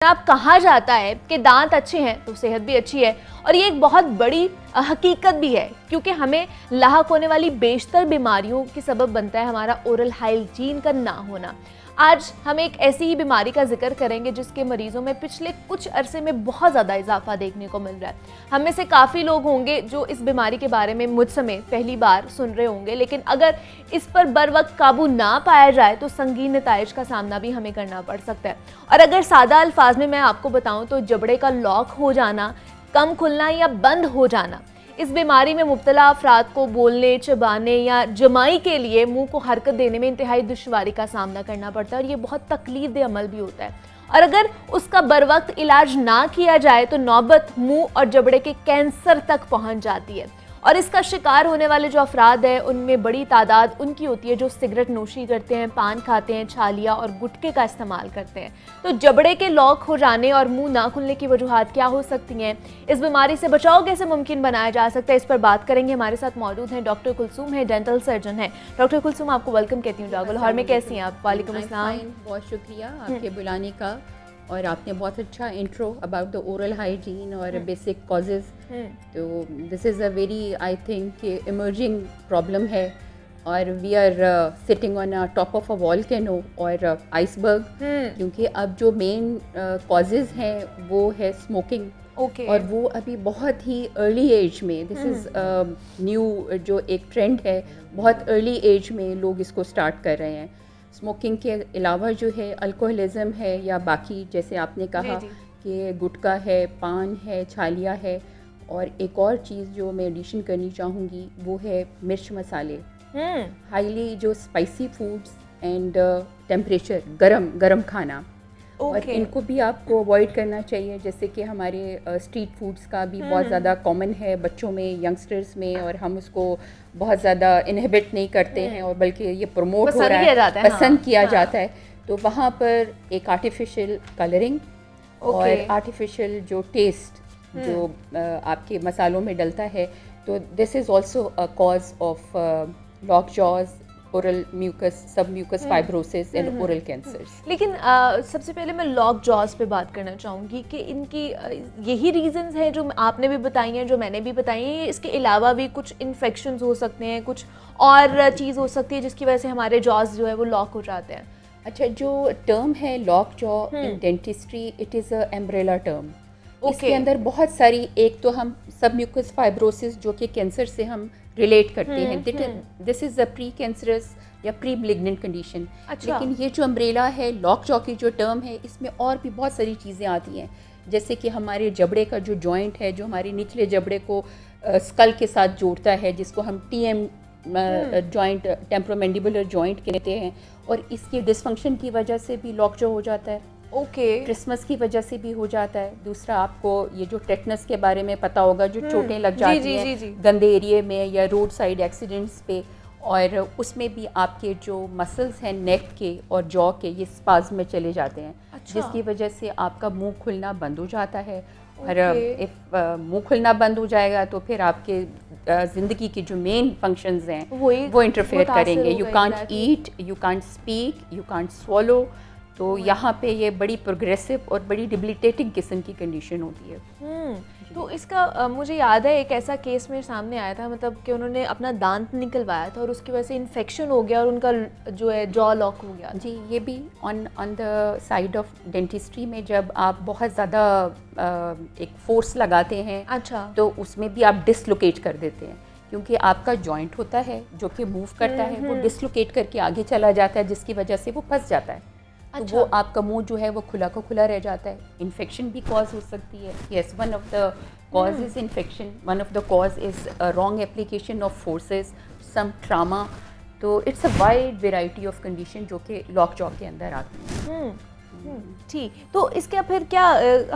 आप कहा जाता है कि दांत अच्छे हैं तो सेहत भी अच्छी है, और ये एक बहुत बड़ी हकीकत भी है, क्योंकि हमें लाहक होने वाली बेशतर बीमारियों की सबब बनता है हमारा ओरल हाइजीन का ना होना। आज हम एक ऐसी ही बीमारी का जिक्र करेंगे जिसके मरीजों में पिछले कुछ अरसे में बहुत ज़्यादा इजाफा देखने को मिल रहा है। हम में से काफ़ी लोग होंगे जो इस बीमारी के बारे में मुझ समेत पहली बार सुन रहे होंगे, लेकिन अगर इस पर बर वक्त काबू ना पाया जाए तो संगीन नताइज का सामना भी हमें करना पड़ सकता है। और अगर सादा अल्फाज में मैं आपको बताऊं तो जबड़े का लॉक हो जाना, कम खुलना या बंद हो जाना, इस बीमारी में मुब्तला अफराद को बोलने, चबाने या जमाई के लिए मुंह को हरकत देने में इंतहाई दुश्वारी का सामना करना पड़ता है, और ये बहुत तकलीफ दे अमल भी होता है। और अगर उसका बर वक्त इलाज ना किया जाए तो नौबत मुंह और जबड़े के कैंसर तक पहुंच जाती है। और इसका शिकार होने वाले जो अफराद हैं उनमें बड़ी तादाद उनकी होती है जो सिगरेट नोशी करते हैं, पान खाते हैं, छालिया और गुटखे का इस्तेमाल करते हैं। तो जबड़े के लॉक हो जाने और मुंह ना खुलने की वजूहात क्या हो सकती हैं, इस बीमारी से बचाव कैसे मुमकिन बनाया जा सकता है, इस पर बात करेंगे। हमारे साथ मौजूद हैं डॉक्टर कुलसूम है, डेंटल सर्जन है। डॉक्टर कुलसूम, आपको वेलकम कहती हूँ जागो लाहौर में। कैसी हैं आप? वालेकुम अस्सलाम। बहुत शुक्रिया आपके बुलाने का, और आपने बहुत अच्छा intro about the oral hygiene और बेसिक कॉजेज़। तो this is a very, I think, emerging problem है, और we are sitting on a top of a volcano और आइसबर्ग, क्योंकि अब जो मेन कॉजेज़ हैं वो है स्मोकिंग। और वो अभी बहुत ही अर्ली एज में, दिस इज़ न्यू जो एक ट्रेंड है, बहुत अर्ली एज में लोग इसको स्टार्ट कर रहे हैं। स्मोकिंग के अलावा जो है अल्कोहलिज्म है, या बाकी जैसे आपने कहा कि गुटखा है, पान है, छालिया है, और एक और चीज़ जो मैं एडिशन करनी चाहूँगी वो है मिर्च मसाले, हाईली जो स्पाइसी फूड्स एंड टेम्परेचर, गरम खाना। और इनको भी आपको अवॉइड करना चाहिए, जैसे कि हमारे स्ट्रीट फूड्स का भी बहुत ज़्यादा कॉमन है बच्चों में, यंगस्टर्स में, और हम उसको बहुत ज़्यादा इनहिबिट नहीं करते हैं, और बल्कि ये प्रमोट हो रहा है, पसंद किया जाता है। तो वहाँ पर एक आर्टिफिशियल कलरिंग और आर्टिफिशियल जो टेस्ट जो आपके मसालों में डलता है, तो this is also a cause of lock jaws, oral mucous, sub mucous fibrosis and oral cancers. लेकिन सबसे पहले मैं लॉक जॉज पे बात करना चाहूँगी कि इनकी यही रीजंस हैं जो आपने भी बताई हैं, जो मैंने भी बताई हैं, इसके अलावा भी कुछ इन्फेक्शंस हो सकते हैं, कुछ और चीज़ हो सकती है जिसकी वजह से हमारे जॉज जो है वो लॉक हो जाते हैं? अच्छा, जो टर्म है lock jaw in dentistry, it is a umbrella term. इसके अंदर बहुत सारी, एक तो हम सब म्यूकस फाइब्रोसिस जो कि कैंसर से हम रिलेट करते हैं, this is a pre cancerous या प्री मेलिग्नेंट कंडीशन। लेकिन ये जो अम्ब्रेला है, लॉक जॉ की जो टर्म है, इसमें और भी बहुत सारी चीज़ें आती हैं, जैसे कि हमारे जबड़े का जो जॉइंट है, जो हमारे निचले जबड़े को स्कल के साथ जोड़ता है, जिसको हम TM जॉइंट, टेम्पोरोमैंडिबुलर जॉइंट कहते हैं, और इसके डिसफंक्शन की वजह से भी लॉक जॉ हो जाता है। क्रिसमस की वजह से भी हो जाता है। दूसरा, आपको ये जो टेटनस के बारे में पता होगा, जो चोटें लग जाती हैं गंदे एरिए में या रोड साइड एक्सीडेंट्स पे, और उसमें भी आपके जो मसल्स हैं नेक के और जॉ के, ये स्पाज़म में चले जाते हैं, जिसकी वजह से आपका मुंह खुलना बंद हो जाता है। और इफ मुंह खुलना बंद हो जाएगा तो फिर आपके ज़िंदगी की जो मेन फंक्शंस हैं वो इंटरफेयर करेंगे। You can't eat, you can't speak, you can't swallow. तो यहाँ पे ये बड़ी प्रोग्रेसिव और बड़ी डिबिलिटेटिंग किस्म की कंडीशन होती है। तो इसका मुझे याद है एक ऐसा केस मेरे सामने आया था, मतलब कि उन्होंने अपना दांत निकलवाया था और उसकी वजह से इन्फेक्शन हो गया और उनका जो है जॉ लॉक हो गया। जी, ये भी on the side of dentistry में जब आप बहुत ज़्यादा एक फोर्स लगाते हैं, तो उसमें भी आप डिसलोकेट कर देते हैं, क्योंकि आपका जॉइंट होता है जो कि मूव करता है, वो डिसलोकेट करके आगे चला जाता है, जिसकी वजह से वो फंस जाता है। तो वो आपका मुंह जो है वो खुला का खुला रह जाता है। इन्फेक्शन भी कॉज हो सकती है। Yes, one of the cause is infection, one of the cause is wrong application of forces, some trauma. तो it's a wide variety of condition जो कि लॉक जॉ के अंदर आती हैं। ठीक, तो इसका फिर क्या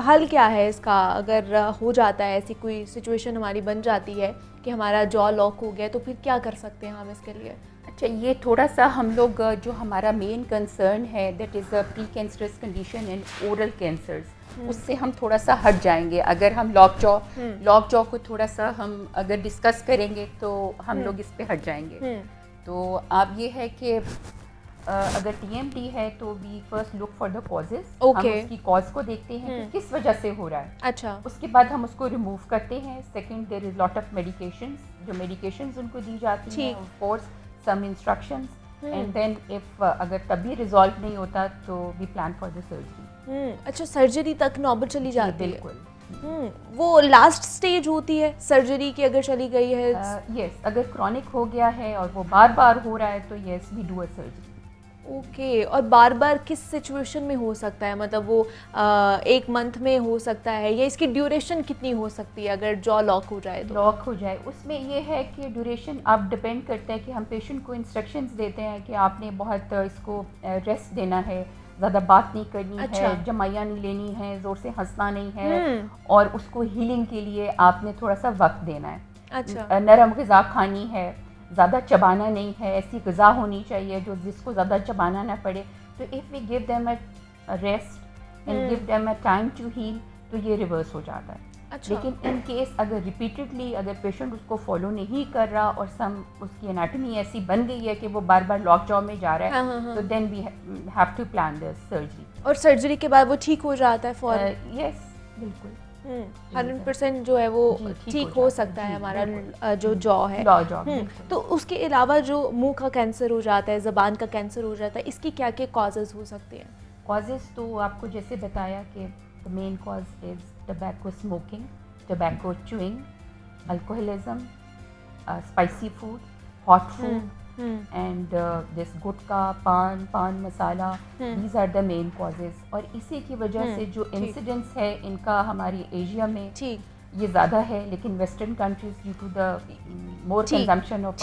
हल क्या है इसका? अगर हो जाता है, ऐसी कोई सिचुएशन हमारी बन जाती है कि हमारा जॉ लॉक हो गया, तो फिर क्या कर सकते हैं हम इसके लिए? अच्छा, ये थोड़ा सा हम लोग, जो हमारा मेन कंसर्न है, that is a pre cancerous condition in oral cancers, उससे हम थोड़ा सा हट जाएंगे। अगर हम लॉक जॉ को थोड़ा सा हम अगर डिस्कस करेंगे तो हम लोग इस पे हट जाएंगे। तो आप ये है कि अगर TMD है तो we first look for the causes, Okay. हम उसकी कॉज को देखते हैं कि किस वजह से हो रहा है। अच्छा। उसके बाद हम उसको रिमूव करते हैं। Second, there is lot of medications, जो मेडिकेशंस उनको दी जाती हैं, ठीक। Of course some instructions, and then if अगर तब भी रिजॉल्व नहीं होता तो we plan for the surgery. अच्छा, सर्जरी तक नौबत चली जाती है। बिल्कुल। वो लास्ट स्टेज होती है सर्जरी की अगर चली गई है। यस, अगर क्रॉनिक हो गया है और वो बार बार हो रहा है तो yes we do a surgery. Okay, और बार बार किस सिचुएशन में हो सकता है, मतलब वो 1 मंथ में हो सकता है, या इसकी ड्यूरेशन कितनी हो सकती है अगर जॉ लॉक हो जाए तो? लॉक हो जाए उसमें ये है कि ड्यूरेशन आप डिपेंड करता है कि हम पेशेंट को इंस्ट्रक्शंस देते हैं कि आपने बहुत इसको रेस्ट देना है, ज़्यादा बात नहीं करनी अच्छा। है, जमाइयाँ नहीं लेनी है, ज़ोर से हंसना नहीं है, और उसको हीलिंग के लिए आपने थोड़ा सा वक्त देना है। अच्छा। नरम ग़िज़ा खानी है, ज़्यादा चबाना नहीं है, ऐसी ग़िज़ा होनी चाहिए जो जिसको ज़्यादा चबाना ना पड़े। तो if we give them a rest and give them a time to heal तो ये रिवर्स हो जाता है। अच्छा। लेकिन इन केस अगर रिपीटेडली अगर पेशेंट उसको फॉलो नहीं कर रहा और सम उसकी एनाटमी ऐसी बन गई है कि वो बार बार लॉक जॉ में जा रहा है, तो then we have to plan the surgery. और सर्जरी के बाद वो ठीक हो जाता है फौरन? यस, बिल्कुल। 100% जो है वो ठीक हो सकता है हमारा जो जॉ है। तो उसके अलावा जो मुंह का कैंसर हो जाता है, ज़बान का कैंसर हो जाता है, इसकी क्या क्या कॉजेज़ हो सकते हैं? कॉजेज़ तो आपको जैसे बताया कि the main cause is tobacco smoking, tobacco chewing, alcoholism, spicy food, hot food, and this gutkha, paan masala, these are the main causes. और इसी की वजह से जो इंसिडेंस है इनका हमारी एशिया में ये ज़्यादा है, लेकिन western countries due to the more consumption of